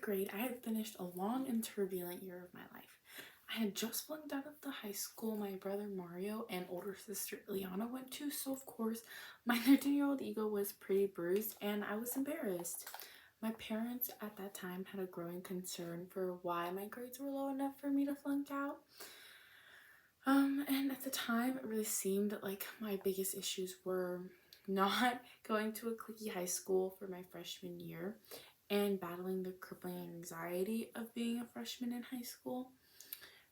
grade, I had finished a long and turbulent year of my life. I had just flunked out of the high school my brother Mario and older sister Ileana went to, so of course my 13-year-old ego was pretty bruised and I was embarrassed. My parents at that time had a growing concern for why my grades were low enough for me to flunk out. And at the time, it really seemed like my biggest issues were not going to a cliquey high school for my freshman year and battling the crippling anxiety of being a freshman in high school.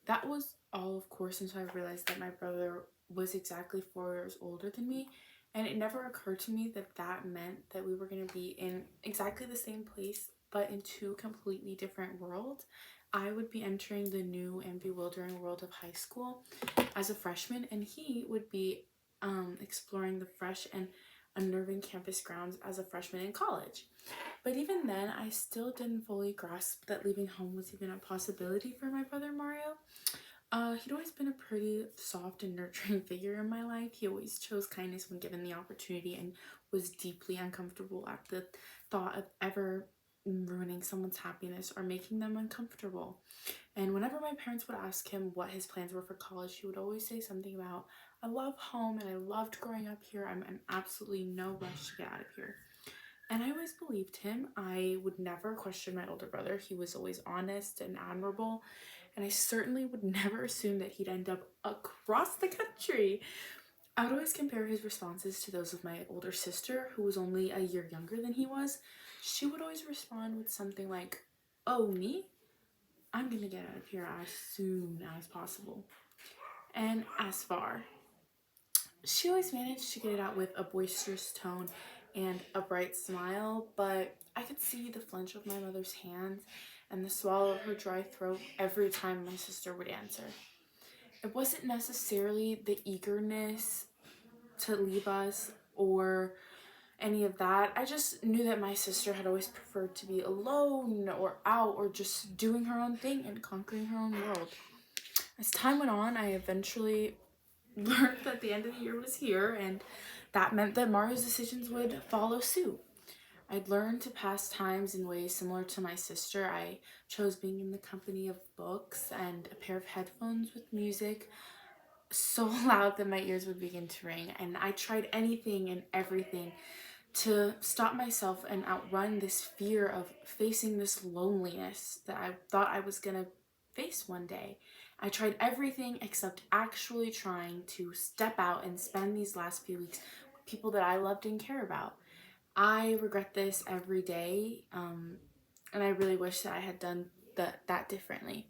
That was all, of course, until I realized that my brother was exactly 4 years older than me, and it never occurred to me that that meant that we were going to be in exactly the same place but in two completely different worlds. I would be entering the new and bewildering world of high school as a freshman, and he would be exploring the fresh and unnerving campus grounds as a freshman in college. But even then, I still didn't fully grasp that leaving home was even a possibility for my brother Mario. He'd always been a pretty soft and nurturing figure in my life. He always chose kindness when given the opportunity and was deeply uncomfortable at the thought of ever ruining someone's happiness or making them uncomfortable. And whenever my parents would ask him what his plans were for college, he would always say something about, I love home and I loved growing up here. I'm in absolutely no rush to get out of here. And I always believed him. I would never question my older brother. He was always honest and admirable. And I certainly would never assume that he'd end up across the country. I would always compare his responses to those of my older sister, who was only a year younger than he was. She would always respond with something like, oh, me? I'm gonna get out of here as soon as possible. And as far, she always managed to get it out with a boisterous tone and a bright smile, but I could see the flinch of my mother's hands and the swallow of her dry throat every time my sister would answer. It wasn't necessarily the eagerness to leave us or any of that. I just knew that my sister had always preferred to be alone or out or just doing her own thing and conquering her own world. As time went on, I eventually learned that the end of the year was here, and that meant that Mario's decisions would follow suit. I'd learned to pass times in ways similar to my sister. I chose being in the company of books and a pair of headphones with music so loud that my ears would begin to ring, and I tried anything and everything to stop myself and outrun this fear of facing this loneliness that I thought I was gonna face one day. I tried everything except actually trying to step out and spend these last few weeks with people that I loved and care about. I regret this every day, and I really wish that I had done that differently.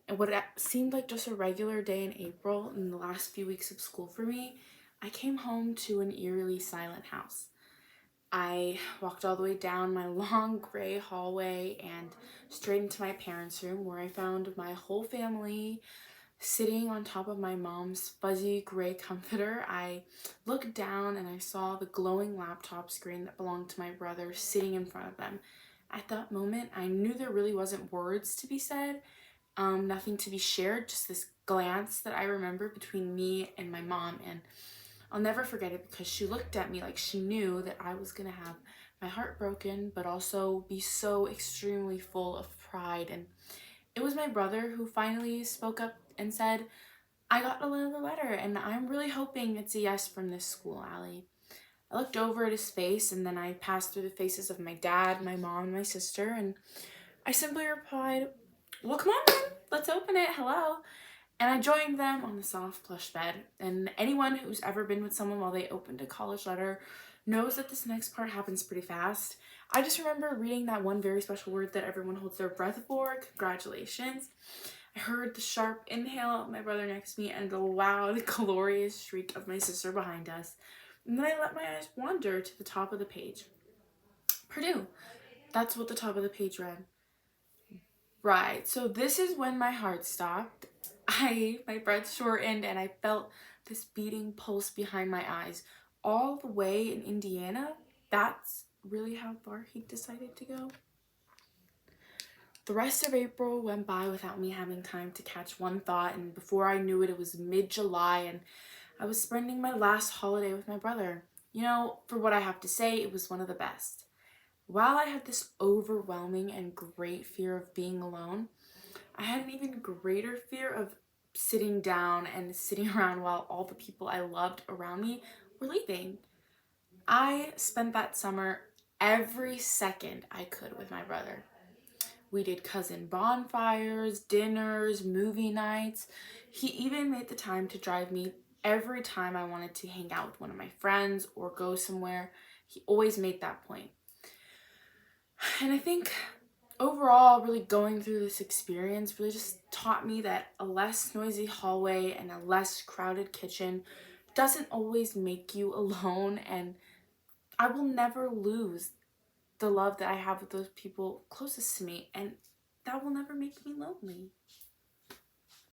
And what it seemed like just a regular day in April in the last few weeks of school for me, I came home to an eerily silent house. I walked all the way down my long gray hallway and straight into my parents' room, where I found my whole family sitting on top of my mom's fuzzy gray comforter. I looked down and I saw the glowing laptop screen that belonged to my brother sitting in front of them. At that moment, I knew there really wasn't words to be said, nothing to be shared, just this glance that I remember between me and my mom. And I'll never forget it because she looked at me like she knew that I was gonna have my heart broken, but also be so extremely full of pride. And it was my brother who finally spoke up and said, I got another letter and I'm really hoping it's a yes from this school, Allie. I looked over at his face and then I passed through the faces of my dad, my mom, and my sister, and I simply replied, well, come on then, let's open it, hello. And I joined them on the soft plush bed. And anyone who's ever been with someone while they opened a college letter knows that this next part happens pretty fast. I just remember reading that one very special word that everyone holds their breath for, congratulations. I heard the sharp inhale of my brother next to me and the loud, glorious shriek of my sister behind us. And then I let my eyes wander to the top of the page. Purdue. That's what the top of the page read. Right, so this is when my heart stopped. My breath shortened and I felt this beating pulse behind my eyes. All the way in Indiana? That's really how far he decided to go? The rest of April went by without me having time to catch one thought, and before I knew it, it was mid-July and I was spending my last holiday with my brother. You know, for what I have to say, it was one of the best. while I had this overwhelming and great fear of being alone, I had an even greater fear of sitting down and sitting around while all the people I loved around me were leaving. I spent that summer every second I could with my brother. We did cousin bonfires, dinners, movie nights. He even made the time to drive me every time I wanted to hang out with one of my friends or go somewhere. He always made that point. And I think overall, really going through this experience really just taught me that a less noisy hallway and a less crowded kitchen doesn't always make you alone, and I will never lose the love that I have with those people closest to me, and that will never make me lonely.